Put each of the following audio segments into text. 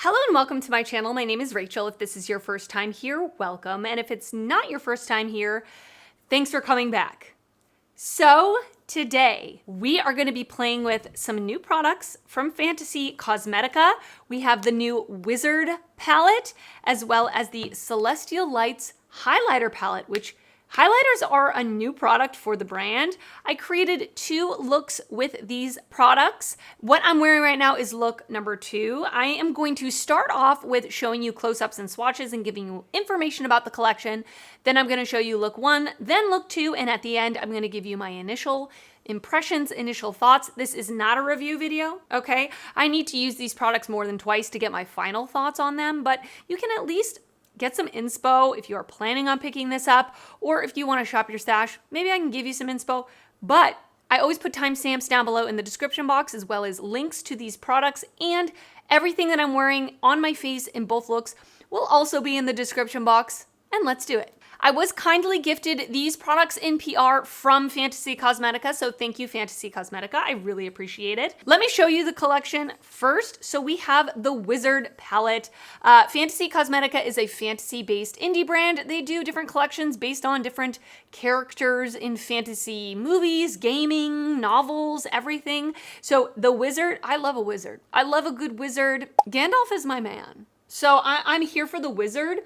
Hello and welcome to my channel. My name is Rachel. If this is your first time here, welcome. And if it's not your first time here, thanks for coming back. So today we are going to be playing with some new products from Fantasy Cosmetica. We have the new Wizard palette as well as the Celestial Lights highlighter palette, which highlighters are a new product for the brand. I created 2 looks with these products. What I'm wearing right now is look number 2. I am going to start off with showing you close-ups and swatches and giving you information about the collection. Then I'm going to show you look 1, then look 2, and at the end, I'm going to give you my initial impressions, initial thoughts. This is not a review video, okay? I need to use these products more than twice to get my final thoughts on them, but you can at least get some inspo if you are planning on picking this up, or if you want to shop your stash, maybe I can give you some inspo. But I always put timestamps down below in the description box, as well as links to these products, and everything that I'm wearing on my face in both looks will also be in the description box. And let's do it. I was kindly gifted these products in PR from Fantasy Cosmetica, so thank you, Fantasy Cosmetica. I really appreciate it. Let me show you the collection first. So we have the Wizard palette. Fantasy Cosmetica is a fantasy-based indie brand. They do different collections based on different characters in fantasy movies, gaming, novels, everything. So the Wizard, I love a wizard. I love a good wizard. Gandalf is my man. So I'm here for the Wizard,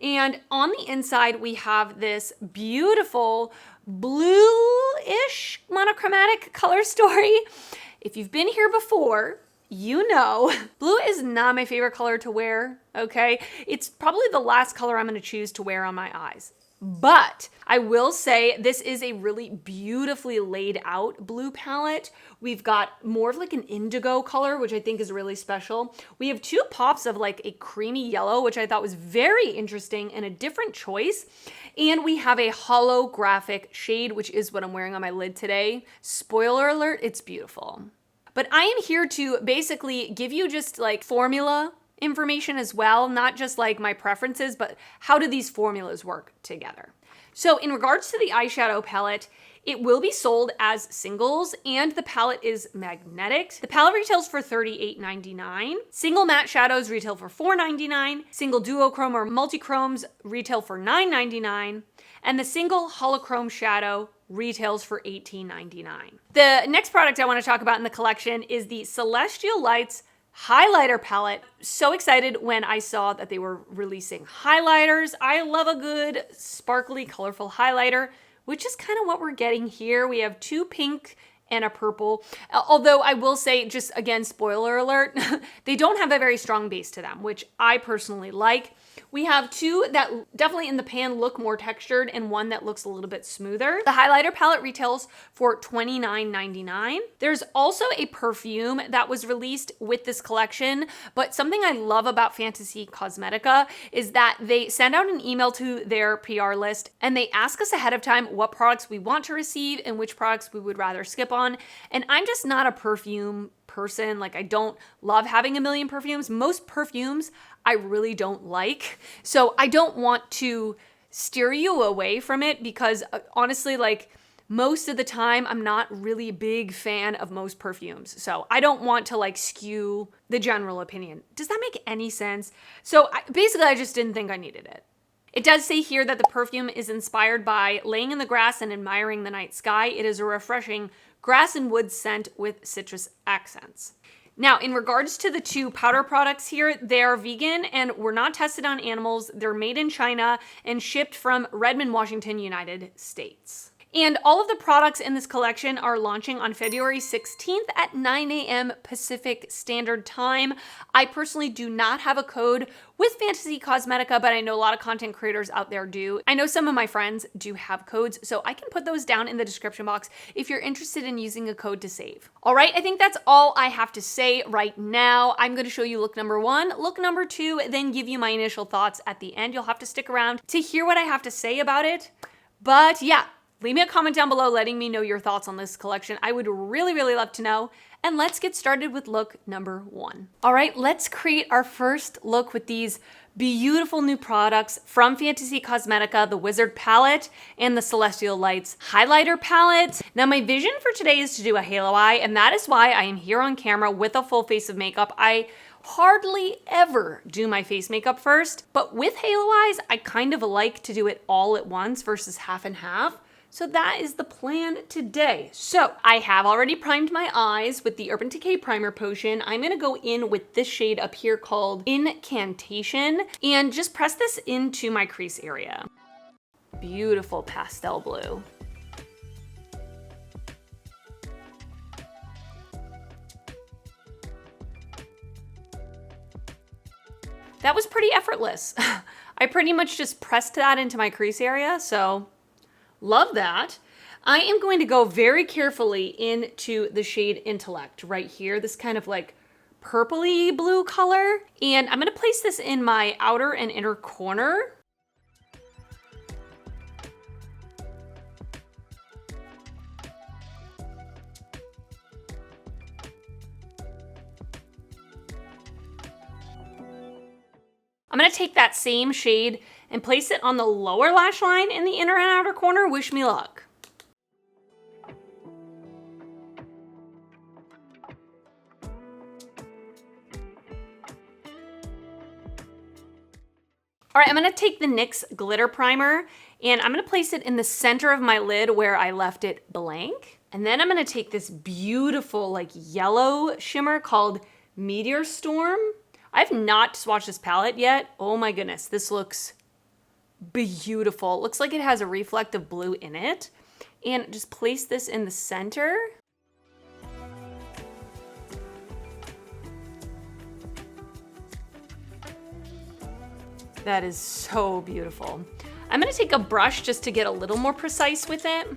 and on the inside we have this beautiful blue-ish monochromatic color story. If you've been here before, you know blue is not my favorite color to wear, okay? It's probably the last color I'm gonna choose to wear on my eyes. But I will say this is a really beautifully laid out blue palette. We've got more of like an indigo color, which I think is really special. We have 2 pops of like a creamy yellow, which I thought was very interesting and a different choice. And we have a holographic shade, which is what I'm wearing on my lid today. Spoiler alert, it's beautiful. But I am here to basically give you just like formula information as well, not just like my preferences, but how do these formulas work together? So in regards to the eyeshadow palette, it will be sold as singles, and the palette is magnetic. The palette retails for $38.99. Single matte shadows retail for $4.99. Single duochrome or multichromes retail for $9.99. And the single holochrome shadow retails for $18.99. The next product I want to talk about in the collection is the Celestial Lights highlighter palette. So excited when I saw that they were releasing highlighters. I love a good sparkly, colorful highlighter, which is kind of what we're getting here. We have 2 pink and a purple. Although I will say, just again, spoiler alert, they don't have a very strong base to them, which I personally like. We have 2 that definitely in the pan look more textured and 1 that looks a little bit smoother. The highlighter palette retails for $29.99. There's also a perfume that was released with this collection, but something I love about Fantasy Cosmetica is that they send out an email to their PR list and they ask us ahead of time what products we want to receive and which products we would rather skip on. And I'm just not a perfume person. Like, I don't love having a million perfumes. Most perfumes I really don't like. So I don't want to steer you away from it because honestly, like most of the time, I'm not really a big fan of most perfumes. So I don't want to like skew the general opinion. Does that make any sense? So basically, I just didn't think I needed it. It does say here that the perfume is inspired by laying in the grass and admiring the night sky. It is a refreshing grass and wood scent with citrus accents. Now, in regards to the 2 powder products here, they are vegan and were not tested on animals. They're made in China and shipped from Redmond, Washington, United States. And all of the products in this collection are launching on February 16th at 9 a.m. Pacific Standard Time. I personally do not have a code with Fantasy Cosmetica, but I know a lot of content creators out there do. I know some of my friends do have codes, so I can put those down in the description box if you're interested in using a code to save. All right, I think that's all I have to say right now. I'm going to show you look number 1, look number 2, then give you my initial thoughts at the end. You'll have to stick around to hear what I have to say about it. But yeah, leave me a comment down below letting me know your thoughts on this collection. I would really, really love to know. And let's get started with look number 1. All right, let's create our first look with these beautiful new products from Fantasy Cosmetica, the Wizard palette and the Celestial Lights highlighter palette. Now my vision for today is to do a halo eye, and that is why I am here on camera with a full face of makeup. I hardly ever do my face makeup first, but with halo eyes, I kind of like to do it all at once versus half and half. So that is the plan today. So I have already primed my eyes with the Urban Decay Primer Potion. I'm gonna go in with this shade up here called Incantation and just press this into my crease area. Beautiful pastel blue. That was pretty effortless. I pretty much just pressed that into my crease area, so love that. I am going to go very carefully into the shade Intellect right here, this kind of like purpley blue color. And I'm gonna place this in my outer and inner corner. I'm gonna take that same shade and place it on the lower lash line in the inner and outer corner. Wish me luck. All right, I'm gonna take the NYX Glitter Primer and I'm gonna place it in the center of my lid where I left it blank. And then I'm gonna take this beautiful like yellow shimmer called Meteor Storm. I've not swatched this palette yet. Oh my goodness, this looks beautiful. It looks like it has a reflective blue in it. And just place this in the center. That is so beautiful. I'm gonna take a brush just to get a little more precise with it.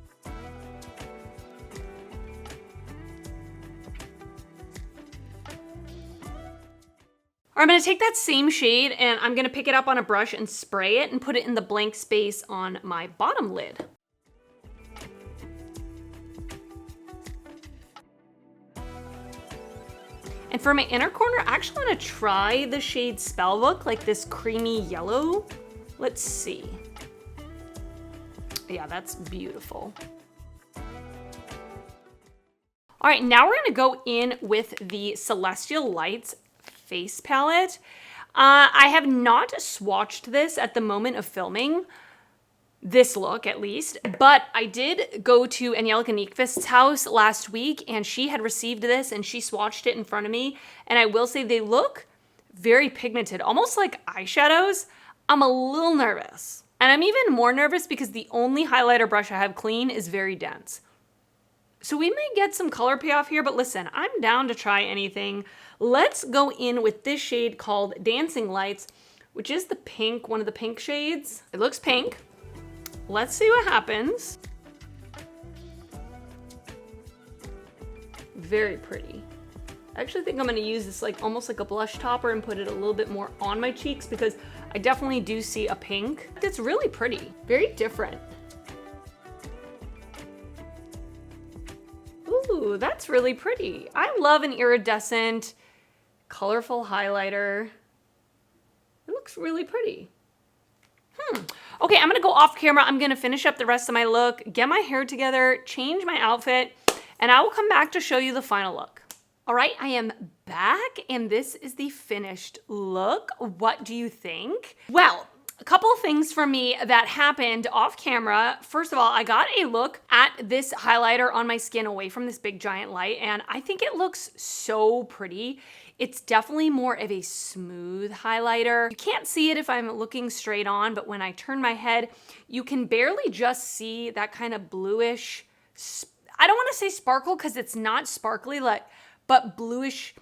I'm gonna take that same shade and I'm gonna pick it up on a brush and spray it and put it in the blank space on my bottom lid. And for my inner corner, I actually wanna try the shade Spellbook, like this creamy yellow. Let's see. Yeah, that's beautiful. All right, now we're gonna go in with the Celestial Lights face palette. I have not swatched this at the moment of filming, this look at least, but I did go to Angelica Nyqvist's house last week and she had received this and she swatched it in front of me. And I will say they look very pigmented, almost like eyeshadows. I'm a little nervous. And I'm even more nervous because the only highlighter brush I have clean is very dense. So we may get some color payoff here, but listen, I'm down to try anything. Let's go in with this shade called Dancing Lights, which is the pink, one of the pink shades. It looks pink. Let's see what happens. Very pretty. I actually think I'm gonna use this like almost like a blush topper and put it a little bit more on my cheeks because I definitely do see a pink. It's really pretty, very different. Ooh, that's really pretty. I love an iridescent, colorful highlighter. It looks really pretty. Okay, I'm gonna go off camera. I'm gonna finish up the rest of my look, get my hair together, change my outfit, and I will come back to show you the final look. All right, I am back, and this is the finished look. What do you think? Well, a couple of things for me that happened off camera. First of all, I got a look at this highlighter on my skin away from this big giant light, and I think it looks so pretty. It's definitely more of a smooth highlighter. You can't see it if I'm looking straight on, but when I turn my head, you can barely just see that kind of bluish, I don't wanna say sparkle because it's not sparkly, but bluish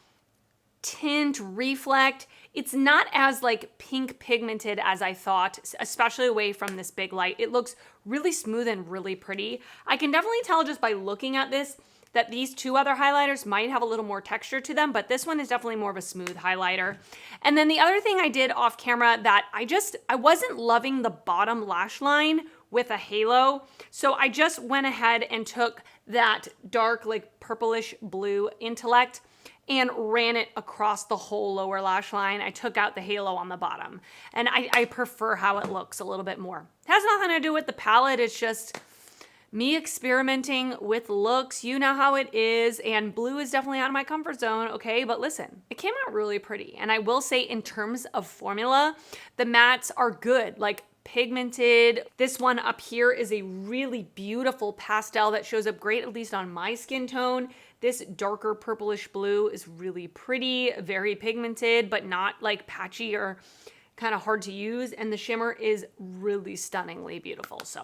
tint, reflect. It's not as like pink pigmented as I thought, especially away from this big light. It looks really smooth and really pretty. I can definitely tell just by looking at this that these two other highlighters might have a little more texture to them, but this one is definitely more of a smooth highlighter. And then the other thing I did off camera that I wasn't loving the bottom lash line with a halo. So I just went ahead and took that dark, like purplish blue Intellect and ran it across the whole lower lash line. I took out the halo on the bottom. And I prefer how it looks a little bit more. It has nothing to do with the palette, it's just me experimenting with looks. You know how it is, and blue is definitely out of my comfort zone, okay? But listen, it came out really pretty. And I will say, in terms of formula, the mattes are good, like pigmented. This one up here is a really beautiful pastel that shows up great, at least on my skin tone. This darker purplish blue is really pretty, very pigmented, but not like patchy or kind of hard to use. And the shimmer is really stunningly beautiful. So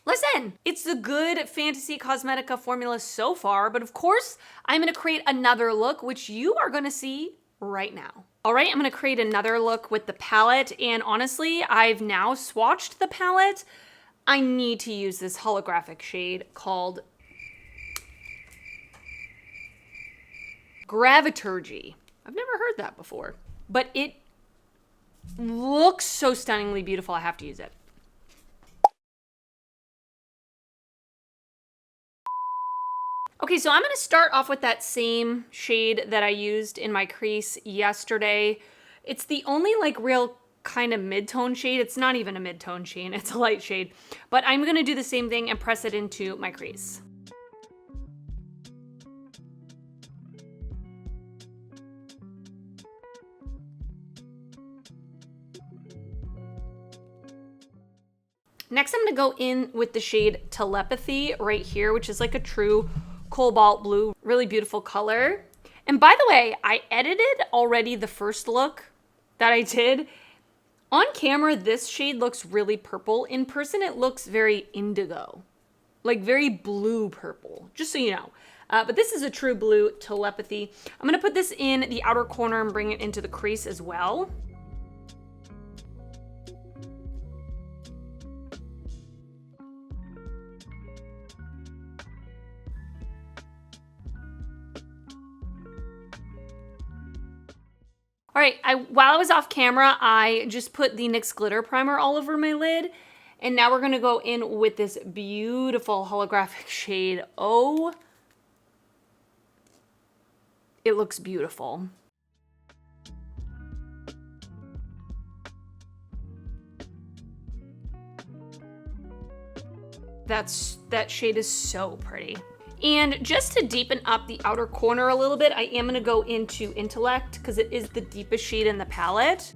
listen, it's the good Fantasy Cosmetica formula so far, but of course I'm gonna create another look, which you are gonna see right now. All right, I'm gonna create another look with the palette, and honestly, I've now swatched the palette. I need to use this holographic shade called Graviturgy. I've never heard that before, but it looks so stunningly beautiful, I have to use it. Okay, so I'm gonna start off with that same shade that I used in my crease yesterday. It's the only like real kind of mid-tone shade. It's not even a mid-tone shade, it's a light shade. But I'm gonna do the same thing and press it into my crease. Next, I'm gonna go in with the shade Telepathy right here, which is like a true cobalt blue, really beautiful color. And by the way, I edited already the first look that I did. On camera, this shade looks really purple. In person, it looks very indigo, like very blue purple, just so you know. But this is a true blue Telepathy. I'm gonna put this in the outer corner and bring it into the crease as well. All right, while I was off camera, I just put the NYX glitter primer all over my lid. And now we're gonna go in with this beautiful holographic shade. Oh, it looks beautiful. That shade is so pretty. And just to deepen up the outer corner a little bit, I am gonna go into Intellect because it is the deepest shade in the palette.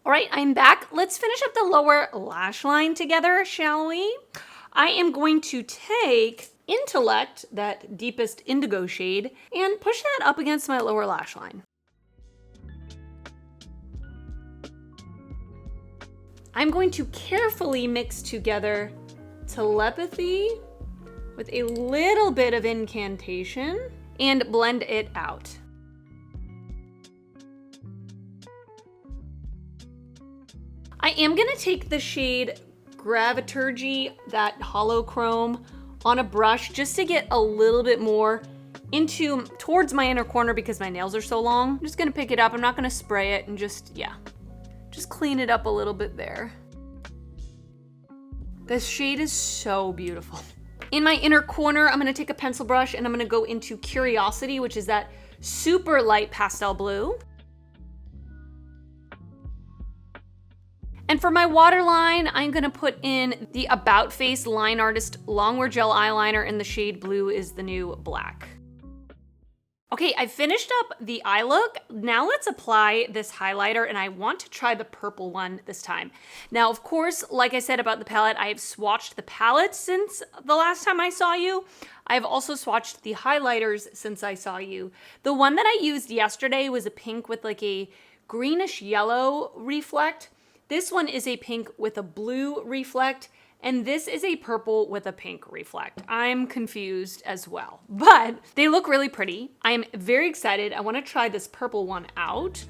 All right, I'm back. Let's finish up the lower lash line together, shall we? I am going to take Intellect, that deepest indigo shade, and push that up against my lower lash line. I'm going to carefully mix together Telepathy with a little bit of Incantation and blend it out. I am gonna take the shade Graviturgy, that Holochrome, on a brush just to get a little bit more towards my inner corner because my nails are so long. I'm just gonna pick it up. I'm not gonna spray it and just clean it up a little bit there. This shade is so beautiful. In my inner corner, I'm gonna take a pencil brush and I'm gonna go into Curiosity, which is that super light pastel blue. And for my waterline, I'm gonna put in the About Face Line Artist Longwear Gel Eyeliner in the shade Blue is the New Black. Okay, I finished up the eye look. Now let's apply this highlighter, and I want to try the purple one this time. Now, of course, like I said about the palette, I have swatched the palette since the last time I saw you. I've also swatched the highlighters since I saw you. The one that I used yesterday was a pink with like a greenish yellow reflect. This one is a pink with a blue reflect, and this is a purple with a pink reflect. I'm confused as well, but they look really pretty. I am very excited. I want to try this purple one out.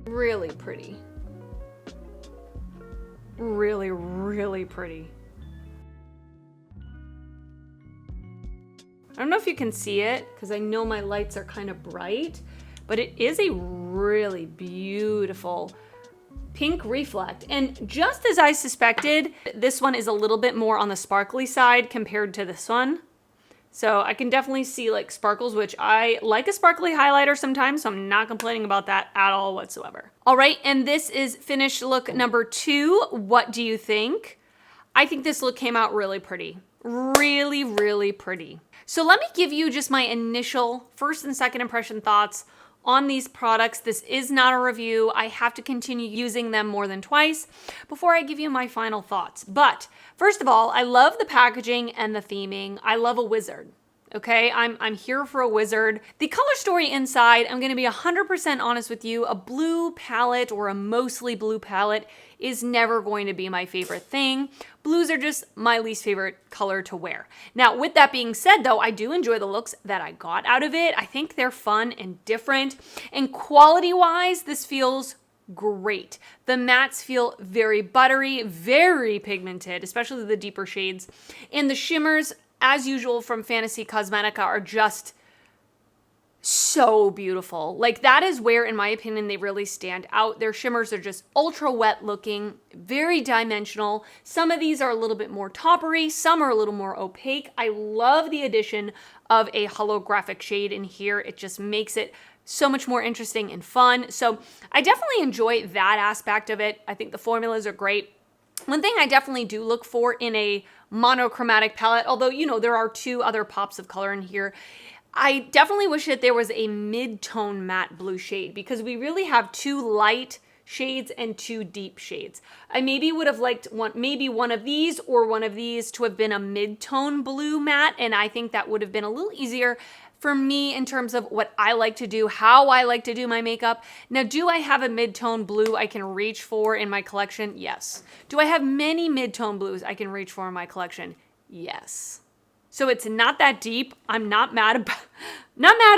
Really pretty. Really, really pretty. I don't know if you can see it because I know my lights are kind of bright, but it is a really beautiful pink reflect. And just as I suspected, this one is a little bit more on the sparkly side compared to this one. So I can definitely see like sparkles, which I like a sparkly highlighter sometimes, so I'm not complaining about that at all whatsoever. All right, and this is finished look number 2. What do you think? I think this look came out really pretty. Really, really pretty. So let me give you just my initial first and second impression thoughts on these products. This is not a review. I have to continue using them more than twice before I give you my final thoughts. But first of all, I love the packaging and the theming. I love a wizard. Okay, I'm here for a wizard. The color story inside, I'm gonna be 100% honest with you, a blue palette or a mostly blue palette is never going to be my favorite thing. Blues are just my least favorite color to wear. Now, with that being said though, I do enjoy the looks that I got out of it. I think they're fun and different. And quality-wise, this feels great. The mattes feel very buttery, very pigmented, especially the deeper shades. And the shimmers, as usual from Fantasy Cosmetica, are just so beautiful. Like that is where, in my opinion, they really stand out. Their shimmers are just ultra wet looking, very dimensional. Some of these are a little bit more toppery, some are a little more opaque. I love the addition of a holographic shade in here. It just makes it so much more interesting and fun. So I definitely enjoy that aspect of it. I think the formulas are great. One thing I definitely do look for in a monochromatic palette, although, you know, there are 2 other pops of color in here, I definitely wish that there was a mid-tone matte blue shade, because we really have 2 light shades and 2 deep shades. I maybe would have liked maybe one of these or one of these to have been a mid-tone blue matte, and I think that would have been a little easier for me in terms of what I like to do, how I like to do my makeup. Now, do I have a mid-tone blue I can reach for in my collection? Yes. Do I have many mid-tone blues I can reach for in my collection? Yes. So it's not that deep. I'm not mad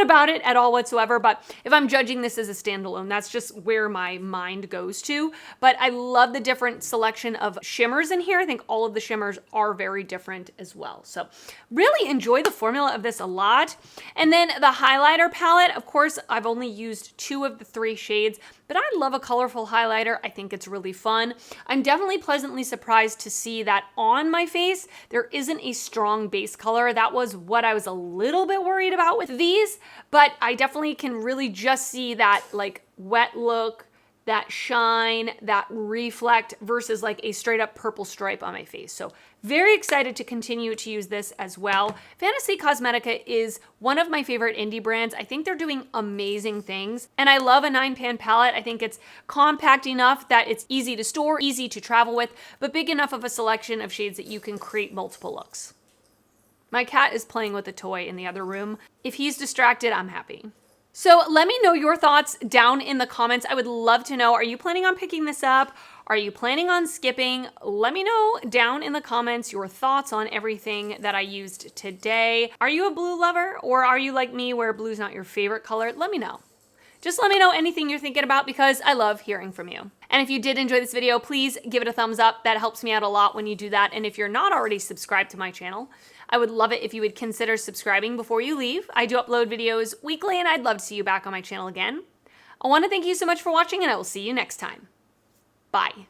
about it at all whatsoever, but if I'm judging this as a standalone, that's just where my mind goes to. But I love the different selection of shimmers in here. I think all of the shimmers are very different as well. So really enjoy the formula of this a lot. And then the highlighter palette, of course, I've only used 2 of the 3 shades, but I love a colorful highlighter. I think it's really fun. I'm definitely pleasantly surprised to see that on my face, there isn't a strong base color. That was what I was a little bit worried about with these, but I definitely can really just see that like wet look, that shine, that reflect versus like a straight up purple stripe on my face. So very excited to continue to use this as well. Fantasy Cosmetica is one of my favorite indie brands. I think they're doing amazing things, and I love a 9-pan palette. I think it's compact enough that it's easy to store, easy to travel with, but big enough of a selection of shades that you can create multiple looks. My cat is playing with a toy in the other room. If he's distracted, I'm happy. So let me know your thoughts down in the comments. I would love to know, are you planning on picking this up? Are you planning on skipping? Let me know down in the comments your thoughts on everything that I used today. Are you a blue lover, or are you like me where blue's not your favorite color? Let me know. Just let me know anything you're thinking about, because I love hearing from you. And if you did enjoy this video, please give it a thumbs up. That helps me out a lot when you do that. And if you're not already subscribed to my channel, I would love it if you would consider subscribing before you leave. I do upload videos weekly, and I'd love to see you back on my channel again. I want to thank you so much for watching, and I will see you next time. Bye.